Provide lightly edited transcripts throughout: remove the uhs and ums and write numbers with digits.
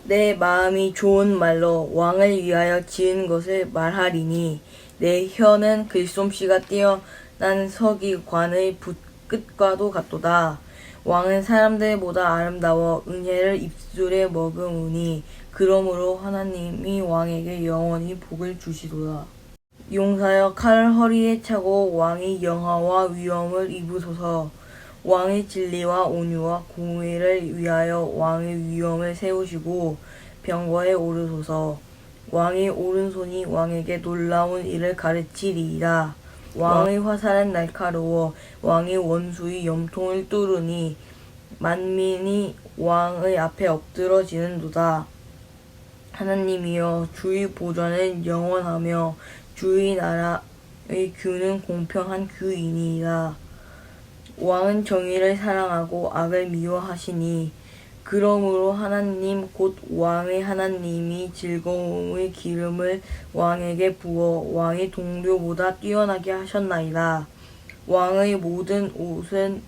내 마음이 좋은 말로 왕을 위하여 지은 것을 말하리니 내 혀는 글솜씨가 뛰어난 서기관의 붓끝과도 같도다. 왕은 사람들보다 아름다워 은혜를 입술에 머금으니 그러므로 하나님이 왕에게 영원히 복을 주시도다. 용사여 칼을 허리에 차고 왕이 영화와 위엄을 입으소서. 왕의 진리와 온유와 공의를 위하여 왕의 위엄을 세우시고 병거에 오르소서. 왕의 오른손이 왕에게 놀라운 일을 가르치리이다. 왕의 화살은 날카로워 왕의 원수의 염통을 뚫으니 만민이 왕의 앞에 엎드러지는도다. 하나님이여 주의 보좌는 영원하며 주의 나라의 규는 공평한 규이니이다. 왕은 정의를 사랑하고 악을 미워하시니 그러므로 하나님 곧 왕의 하나님이 즐거움의 기름을 왕에게 부어 왕의 동료보다 뛰어나게 하셨나이다. 왕의 모든 옷은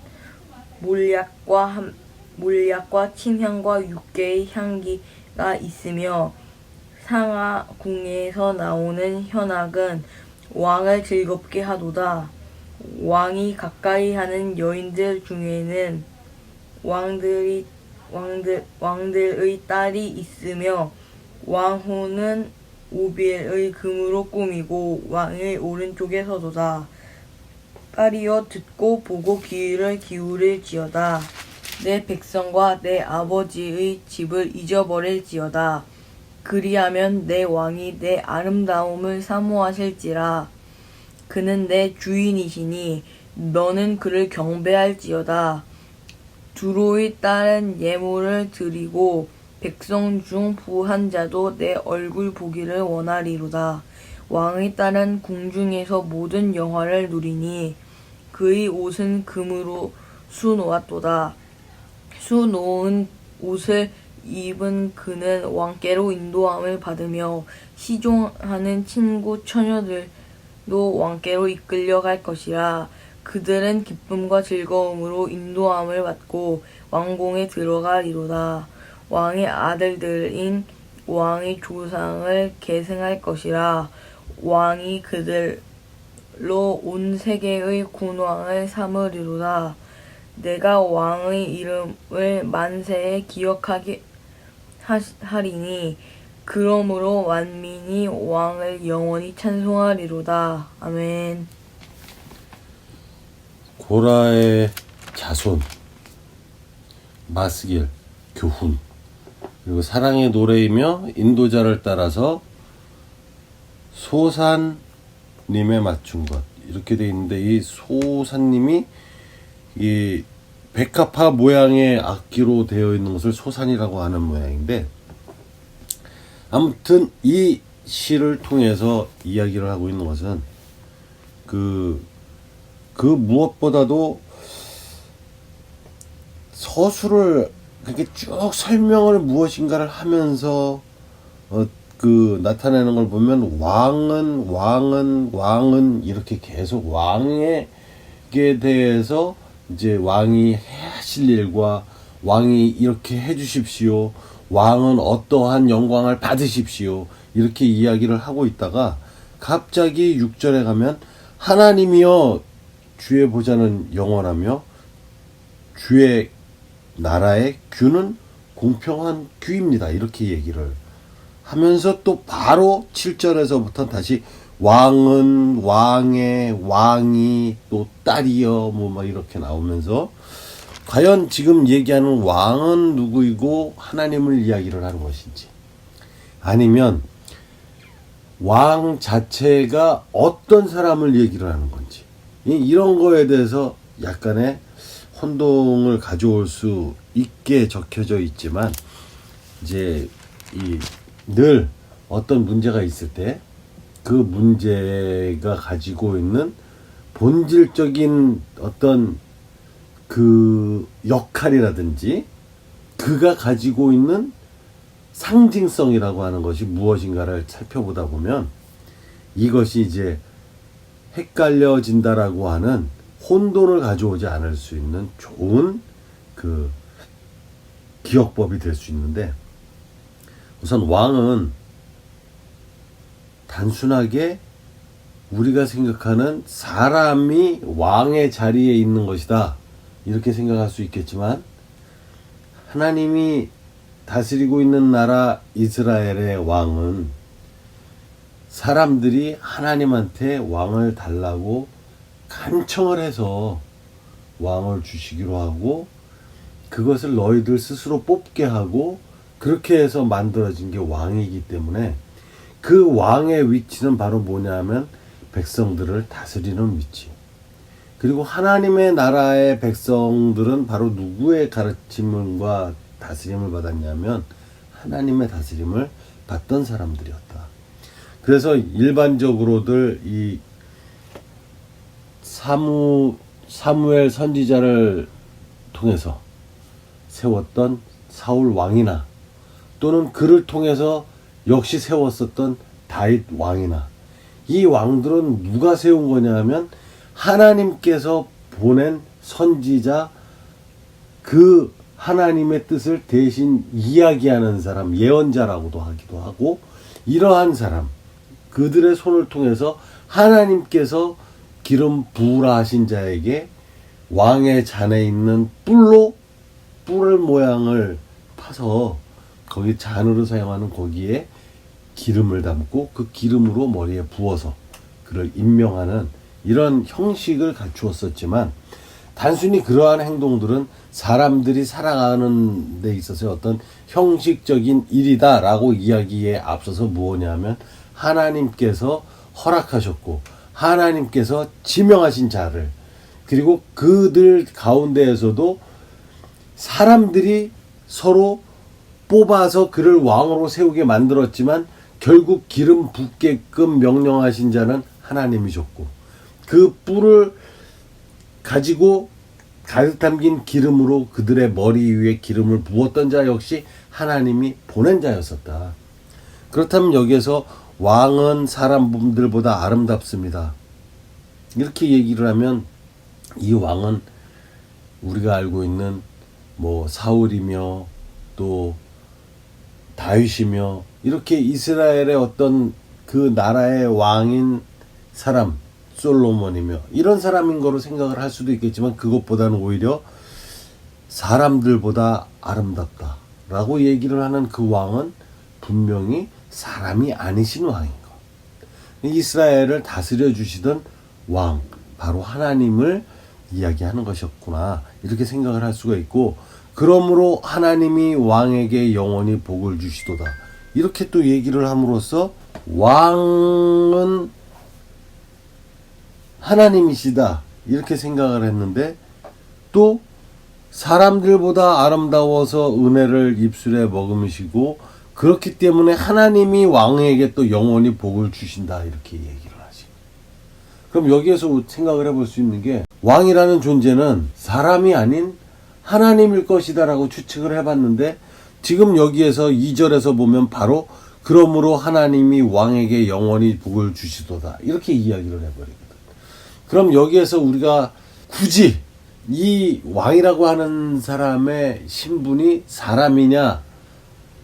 몰약과 침향과 육개의 향기가 있으며 상하궁에서 나오는 현악은 왕을 즐겁게 하도다. 왕이 가까이 하는 여인들 중에는 왕들의 딸이 있으며 왕후는 오빌의 금으로 꾸미고 왕의 오른쪽에 서도다. 딸이여 듣고 보고 귀를 기울일지어다. 내 백성과 내 아버지의 집을 잊어버릴지어다. 그리하면 내 왕이 내 아름다움을 사모하실지라. 그는 내 주인이시니 너는 그를 경배할지어다. 두로의 딸은 예물을 드리고 백성 중 부한 자도 내 얼굴 보기를 원하리로다. 왕의 딸은 궁중에서 모든 영화를 누리니 그의 옷은 금으로 수놓았도다. 수놓은 옷을 입은 그는 왕께로 인도함을 받으며 시종하는 친구 처녀들도 왕께로 이끌려갈 것이라. 그들은 기쁨과 즐거움으로 인도함을 받고 왕궁에 들어가리로다. 왕의 아들들인 왕의 조상을 계승할 것이라. 왕이 그들로 온 세계의 군왕을 삼으리로다. 내가 왕의 이름을 만세에 기억하게 하리니 그러므로 만민이 왕을 영원히 찬송하리로다. 아멘. 고라의 자손 마스길 교훈, 그리고 사랑의 노래이며 인도자를 따라서 소산님에 맞춘 것, 이렇게 돼 있는데, 이 소산님이 이 백합화 모양의 악기로 되어 있는 것을 소산이라고 하는 모양인데, 아무튼 이 시를 통해서 이야기를 하고 있는 것은 그 무엇보다도 서술을 그렇게 쭉 설명을 무엇인가를 하면서 나타내는 걸 보면 왕은 이렇게 계속 왕에게 대해서 이제 왕이 하실 일과 왕이 이렇게 해주십시오, 왕은 어떠한 영광을 받으십시오, 이렇게 이야기를 하고 있다가 갑자기 6절에 가면 하나님이여 주의 보좌는 영원하며 주의 나라의 규는 공평한 규입니다, 이렇게 얘기를 하면서 또 바로 7절에서부터 다시 왕은 왕이 또 딸이여 뭐 이렇게 나오면서 과연 지금 얘기하는 왕은 누구이고 하나님을 이야기를 하는 것인지, 아니면 왕 자체가 어떤 사람을 얘기를 하는 건지, 이런 거에 대해서 약간의 혼동을 가져올 수 있게 적혀져 있지만, 이제 늘 어떤 문제가 있을 때 그 문제가 가지고 있는 본질적인 어떤 그 역할이라든지 그가 가지고 있는 상징성이라고 하는 것이 무엇인가를 살펴보다 보면 이것이 이제 헷갈려진다라고 하는 혼돈을 가져오지 않을 수 있는 좋은 그 기억법이 될 수 있는데, 우선 왕은 단순하게 우리가 생각하는 사람이 왕의 자리에 있는 것이다, 이렇게 생각할 수 있겠지만, 하나님이 다스리고 있는 나라 이스라엘의 왕은 사람들이 하나님한테 왕을 달라고 간청을 해서 왕을 주시기로 하고, 그것을 너희들 스스로 뽑게 하고 그렇게 해서 만들어진 게 왕이기 때문에, 그 왕의 위치는 바로 뭐냐면 백성들을 다스리는 위치. 그리고 하나님의 나라의 백성들은 바로 누구의 가르침과 다스림을 받았냐면 하나님의 다스림을 받던 사람들이었다. 그래서 일반적으로들 이 사무엘 선지자를 통해서 세웠던 사울 왕이나, 또는 그를 통해서 역시 세웠었던 다윗 왕이나, 이 왕들은 누가 세운 거냐 하면 하나님께서 보낸 선지자, 그 하나님의 뜻을 대신 이야기하는 사람, 예언자라고도 하기도 하고, 이러한 사람, 그들의 손을 통해서 하나님께서 기름 부으라 하신 자에게 왕의 잔에 있는 뿔을 모양을 파서 거기 잔으로 사용하는 거기에 기름을 담고 그 기름으로 머리에 부어서 그를 임명하는 이런 형식을 갖추었었지만, 단순히 그러한 행동들은 사람들이 살아가는 데 있어서 어떤 형식적인 일이다라고 이야기에 앞서서 무엇이냐면 하나님께서 허락하셨고 하나님께서 지명하신 자를, 그리고 그들 가운데에서도 사람들이 서로 뽑아서 그를 왕으로 세우게 만들었지만 결국 기름 붓게끔 명령하신 자는 하나님이셨고, 그 뿔을 가지고 가득 담긴 기름으로 그들의 머리 위에 기름을 부었던 자 역시 하나님이 보낸 자였었다. 그렇다면 여기에서 왕은 사람들보다 아름답습니다, 이렇게 얘기를 하면, 이 왕은 우리가 알고 있는 뭐 사울이며 또 다윗이며 이렇게 이스라엘의 어떤 그 나라의 왕인 사람, 솔로몬이며 이런 사람인 거로 생각을 할 수도 있겠지만, 그것보다는 오히려 사람들보다 아름답다 라고 얘기를 하는 그 왕은 분명히 사람이 아니신 왕인 것, 이스라엘을 다스려 주시던 왕, 바로 하나님을 이야기하는 것이었구나, 이렇게 생각을 할 수가 있고, 그러므로 하나님이 왕에게 영원히 복을 주시도다, 이렇게 또 얘기를 함으로써 왕은 하나님이시다 이렇게 생각을 했는데, 또 사람들보다 아름다워서 은혜를 입술에 머금으시고 그렇기 때문에 하나님이 왕에게 또 영원히 복을 주신다 이렇게 얘기를 하지. 그럼 여기에서 생각을 해볼 수 있는 게, 왕이라는 존재는 사람이 아닌 하나님일 것이다 라고 추측을 해봤는데, 지금 여기에서 2절에서 보면 바로 그러므로 하나님이 왕에게 영원히 복을 주시도다 이렇게 이야기를 해버리거든. 그럼 여기에서 우리가 굳이 이 왕이라고 하는 사람의 신분이 사람이냐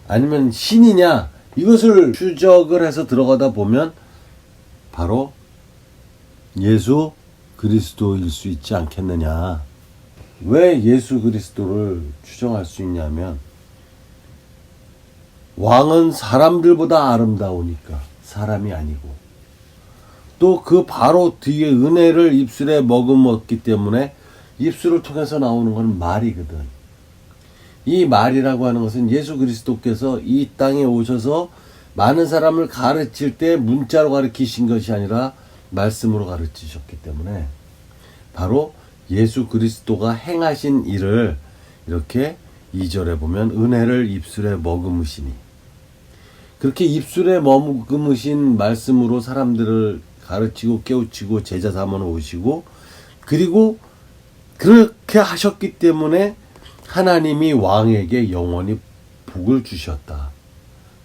아니면 신이냐, 이것을 추적을 해서 들어가다 보면 바로 예수 그리스도일 수 있지 않겠느냐. 왜 예수 그리스도를 추정할 수 있냐면, 왕은 사람들보다 아름다우니까 사람이 아니고, 또 그 바로 뒤에 은혜를 입술에 머금었기 때문에 입술을 통해서 나오는 건 말이거든. 이 말이라고 하는 것은 예수 그리스도께서 이 땅에 오셔서 많은 사람을 가르칠 때 문자로 가르치신 것이 아니라 말씀으로 가르치셨기 때문에, 바로 예수 그리스도가 행하신 일을 이렇게 2절에 보면 은혜를 입술에 머금으시니, 그렇게 입술에 머금으신 말씀으로 사람들을 가르치고 깨우치고 제자 삼아 오시고, 그리고 그렇게 하셨기 때문에 하나님이 왕에게 영원히 복을 주셨다.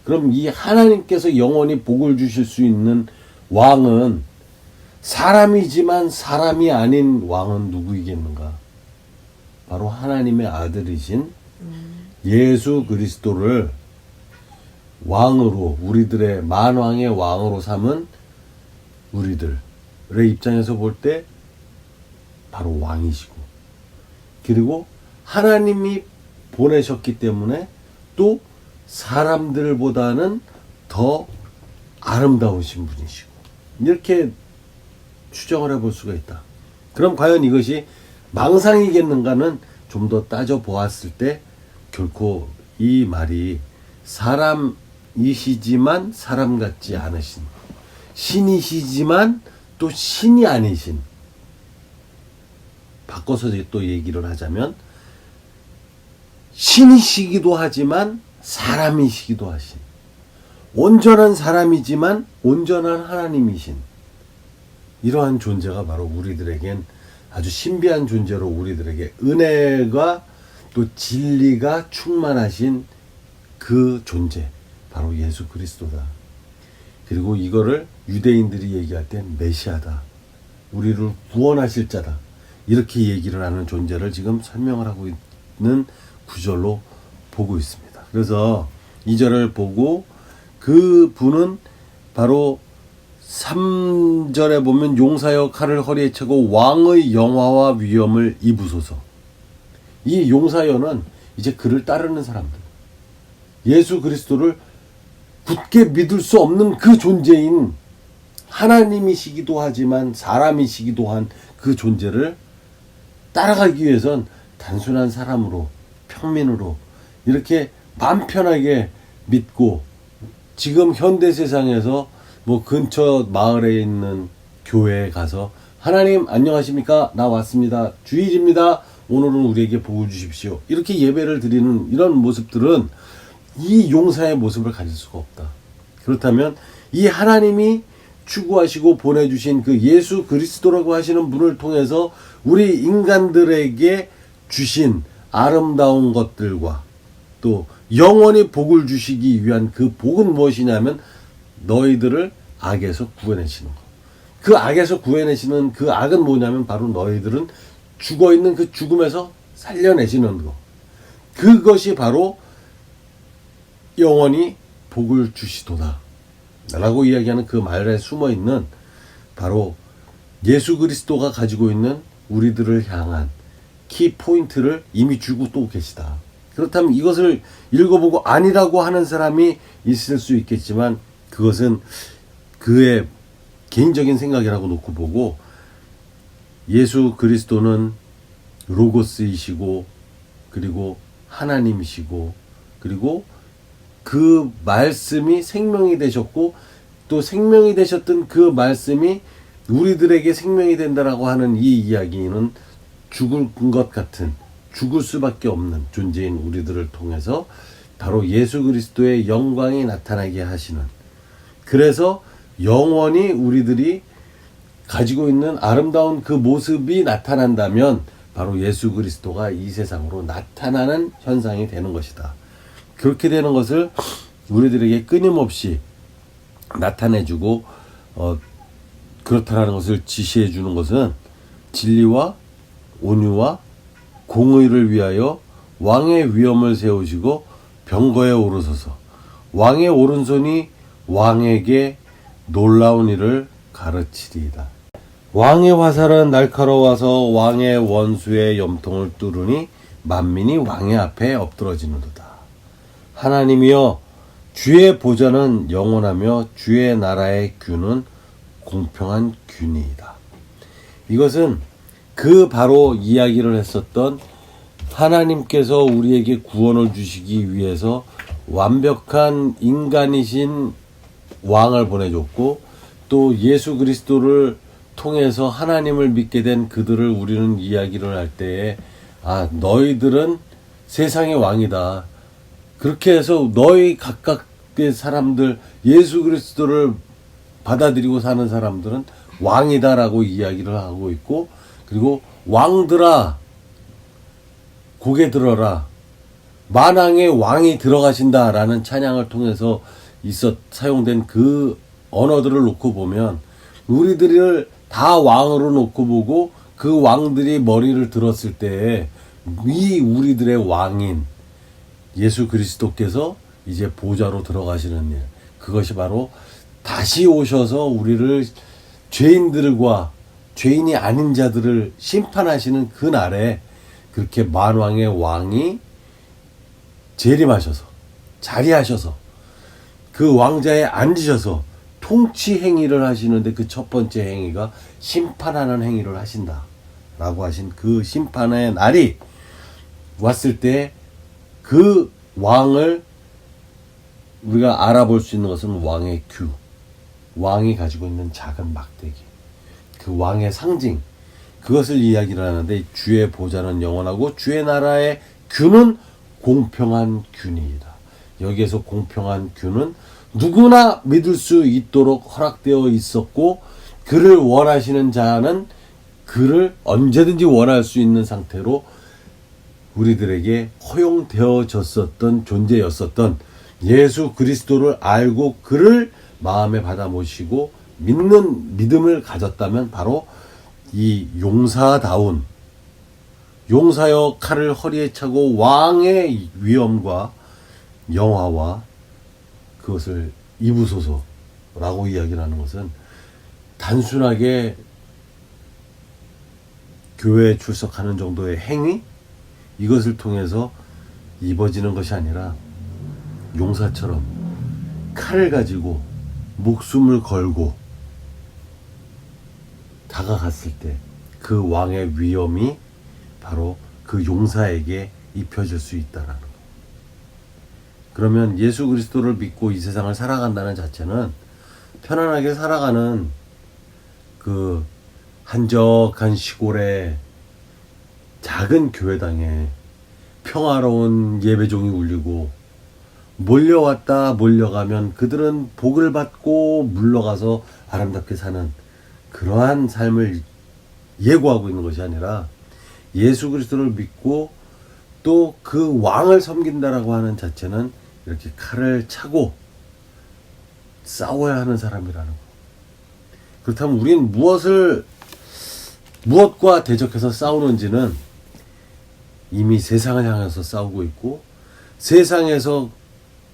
그럼 이 하나님께서 영원히 복을 주실 수 있는 왕은 사람이지만 사람이 아닌 왕은 누구이겠는가? 바로 하나님의 아들이신 예수 그리스도를 왕으로, 우리들의 만왕의 왕으로 삼은 우리들의 입장에서 볼 때 바로 왕이시고, 그리고 하나님이 보내셨기 때문에 또 사람들보다는 더 아름다우신 분이시고, 이렇게 추정을 해볼 수가 있다. 그럼 과연 이것이 망상이겠는가는 좀 더 따져보았을 때 결코 이 말이 사람이시지만 사람 같지 않으신, 신이시지만 또 신이 아니신, 바꿔서 또 얘기를 하자면 신이시기도 하지만 사람이시기도 하신, 온전한 사람이지만 온전한 하나님이신 이러한 존재가 바로 우리들에겐 아주 신비한 존재로 우리들에게 은혜가 또 진리가 충만하신 그 존재, 바로 예수 그리스도다. 그리고 이거를 유대인들이 얘기할 땐 메시아다, 우리를 구원하실 자다, 이렇게 얘기를 하는 존재를 지금 설명을 하고 있는 구절로 보고 있습니다. 그래서 이 절을 보고 그 분은 바로 3절에 보면 용사여 칼을 허리에 차고 왕의 영화와 위엄을 입으소서. 이 용사여는 이제 그를 따르는 사람들, 예수 그리스도를 굳게 믿을 수 없는 그 존재인, 하나님이시기도 하지만 사람이시기도 한 그 존재를 따라가기 위해선 단순한 사람으로, 평민으로 이렇게 마음 편하게 믿고, 지금 현대 세상에서 뭐 근처 마을에 있는 교회에 가서 하나님 안녕하십니까, 나 왔습니다, 주일입니다, 오늘은 우리에게 복을 주십시오, 이렇게 예배를 드리는 이런 모습들은 이 용사의 모습을 가질 수가 없다. 그렇다면 이 하나님이 추구하시고 보내주신 그 예수 그리스도라고 하시는 분을 통해서 우리 인간들에게 주신 아름다운 것들과 또 영원히 복을 주시기 위한 그 복은 무엇이냐면 너희들을 악에서 구해내시는 것. 그 악에서 구해내시는 그 악은 뭐냐면 바로 너희들은 죽어있는 그 죽음에서 살려내시는 것. 그것이 바로 영원히 복을 주시도다 라고 이야기하는 그 말에 숨어있는 바로 예수 그리스도가 가지고 있는 우리들을 향한 키포인트를 이미 주고 또 계시다. 그렇다면 이것을 읽어보고 아니라고 하는 사람이 있을 수 있겠지만 그것은 그의 개인적인 생각이라고 놓고 보고, 예수 그리스도는 로고스이시고 그리고 하나님이시고 그리고 그 말씀이 생명이 되셨고 또 생명이 되셨던 그 말씀이 우리들에게 생명이 된다라고 하는 이 이야기는 죽을 것 같은, 죽을 수밖에 없는 존재인 우리들을 통해서 바로 예수 그리스도의 영광이 나타나게 하시는, 그래서 영원히 우리들이 가지고 있는 아름다운 그 모습이 나타난다면 바로 예수 그리스도가 이 세상으로 나타나는 현상이 되는 것이다. 그렇게 되는 것을 우리들에게 끊임없이 나타내주고 그렇다라는 것을 지시해 주는 것은 진리와 온유와 공의를 위하여 왕의 위엄을 세우시고 병거에 오르소서. 왕의 오른손이 왕에게 놀라운 일을 가르치리이다. 왕의 화살은 날카로워서 왕의 원수의 염통을 뚫으니 만민이 왕의 앞에 엎드러지는도다. 하나님이여, 주의 보좌는 영원하며 주의 나라의 균은 공평한 균이이다. 이것은 그 바로 이야기를 했었던 하나님께서 우리에게 구원을 주시기 위해서 완벽한 인간이신 왕을 보내줬고 또 예수 그리스도를 통해서 하나님을 믿게 된 그들을 우리는 이야기를 할 때에 너희들은 세상의 왕이다. 그렇게 해서 너희 각각의 사람들, 예수 그리스도를 받아들이고 사는 사람들은 왕이다라고 이야기를 하고 있고, 그리고 왕들아 고개 들어라, 만왕의 왕이 들어가신다라는 찬양을 통해서 사용된 그 언어들을 놓고 보면 우리들을 다 왕으로 놓고 보고 그 왕들이 머리를 들었을 때에 이 우리들의 왕인 예수 그리스도께서 이제 보좌로 들어가시는 일, 그것이 바로 다시 오셔서 우리를 죄인들과 죄인이 아닌 자들을 심판하시는 그 날에 그렇게 만왕의 왕이 재림하셔서 자리하셔서 그 왕자에 앉으셔서 통치 행위를 하시는데 그 첫 번째 행위가 심판하는 행위를 하신다 라고 하신 그 심판의 날이 왔을 때 그 왕을 우리가 알아볼 수 있는 것은 왕의 규, 왕이 가지고 있는 작은 막대기, 그 왕의 상징, 그것을 이야기를 하는데, 주의 보좌는 영원하고 주의 나라의 규는 공평한 규니이다. 여기에서 공평한 규는 누구나 믿을 수 있도록 허락되어 있었고, 그를 원하시는 자는 그를 언제든지 원할 수 있는 상태로 우리들에게 허용되어졌었던 존재였었던 예수 그리스도를 알고 그를 마음에 받아 모시고 믿는 믿음을 가졌다면 바로 이 용사다운, 용사여 칼을 허리에 차고 왕의 위엄과 영화와 그것을 입으소서라고 이야기를 하는 것은 단순하게 교회에 출석하는 정도의 행위, 이것을 통해서 입어지는 것이 아니라 용사처럼 칼을 가지고 목숨을 걸고 다가갔을 때 그 왕의 위엄이 바로 그 용사에게 입혀질 수 있다라는 것. 그러면 예수 그리스도를 믿고 이 세상을 살아간다는 자체는 편안하게 살아가는 그 한적한 시골의 작은 교회당에 평화로운 예배종이 울리고 몰려왔다 몰려가면 그들은 복을 받고 물러가서 아름답게 사는 그러한 삶을 예고하고 있는 것이 아니라 예수 그리스도를 믿고 또 그 왕을 섬긴다라고 하는 자체는 이렇게 칼을 차고 싸워야 하는 사람이라는 것. 그렇다면 우리는 무엇과 대적해서 싸우는지는 이미 세상을 향해서 싸우고 있고, 세상에서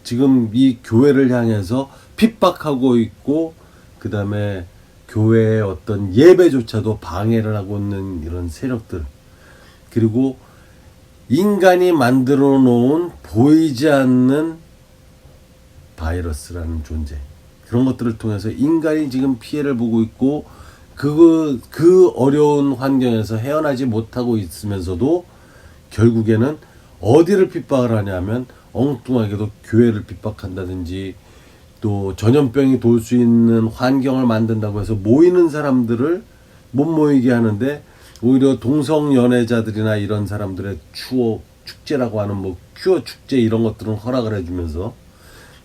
지금 이 교회를 향해서 핍박하고 있고, 그 다음에 교회의 어떤 예배조차도 방해를 하고 있는 이런 세력들, 그리고 인간이 만들어 놓은 보이지 않는 바이러스라는 존재, 그런 것들을 통해서 인간이 지금 피해를 보고 있고, 그 어려운 환경에서 헤어나지 못하고 있으면서도 결국에는 어디를 핍박을 하냐면 엉뚱하게도 교회를 핍박한다든지, 또 전염병이 돌 수 있는 환경을 만든다고 해서 모이는 사람들을 못 모이게 하는데, 오히려 동성연애자들이나 이런 사람들의 축제라고 하는 뭐 큐어 축제 이런 것들은 허락을 해주면서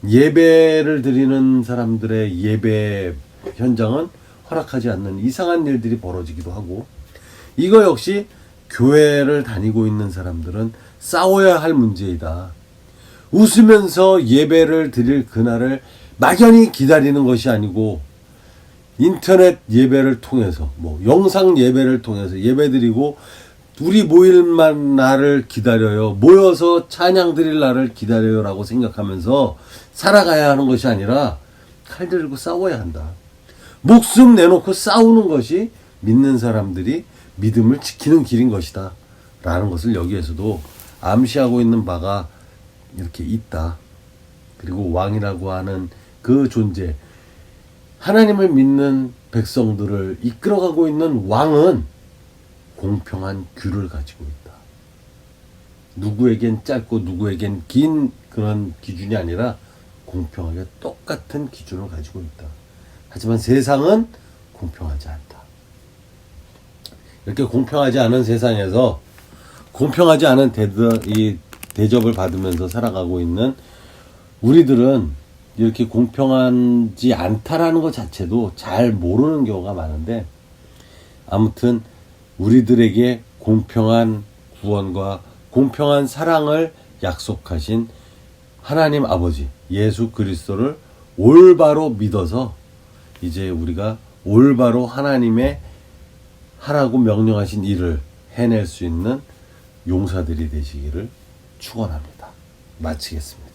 예배를 드리는 사람들의 예배 현장은 허락하지 않는 이상한 일들이 벌어지기도 하고, 이거 역시 교회를 다니고 있는 사람들은 싸워야 할 문제이다. 웃으면서 예배를 드릴 그날을 막연히 기다리는 것이 아니고, 인터넷 예배를 통해서, 뭐 영상 예배를 통해서 예배드리고, 우리 모일만 날을 기다려요, 모여서 찬양 드릴 날을 기다려요 라고 생각하면서 살아가야 하는 것이 아니라 칼 들고 싸워야 한다. 목숨 내놓고 싸우는 것이 믿는 사람들이 믿음을 지키는 길인 것이다 라는 것을 여기에서도 암시하고 있는 바가 이렇게 있다. 그리고 왕이라고 하는 그 존재, 하나님을 믿는 백성들을 이끌어가고 있는 왕은 공평한 규를 가지고 있다. 누구에겐 짧고 누구에겐 긴 그런 기준이 아니라 공평하게 똑같은 기준을 가지고 있다. 하지만 세상은 공평하지 않다. 이렇게 공평하지 않은 세상에서 공평하지 않은 대접을 받으면서 살아가고 있는 우리들은 이렇게 공평하지 않다라는 것 자체도 잘 모르는 경우가 많은데, 아무튼 우리들에게 공평한 구원과 공평한 사랑을 약속하신 하나님 아버지 예수 그리스도를 올바로 믿어서 이제 우리가 올바로 하나님의 하라고 명령하신 일을 해낼 수 있는 용사들이 되시기를 축원합니다. 마치겠습니다.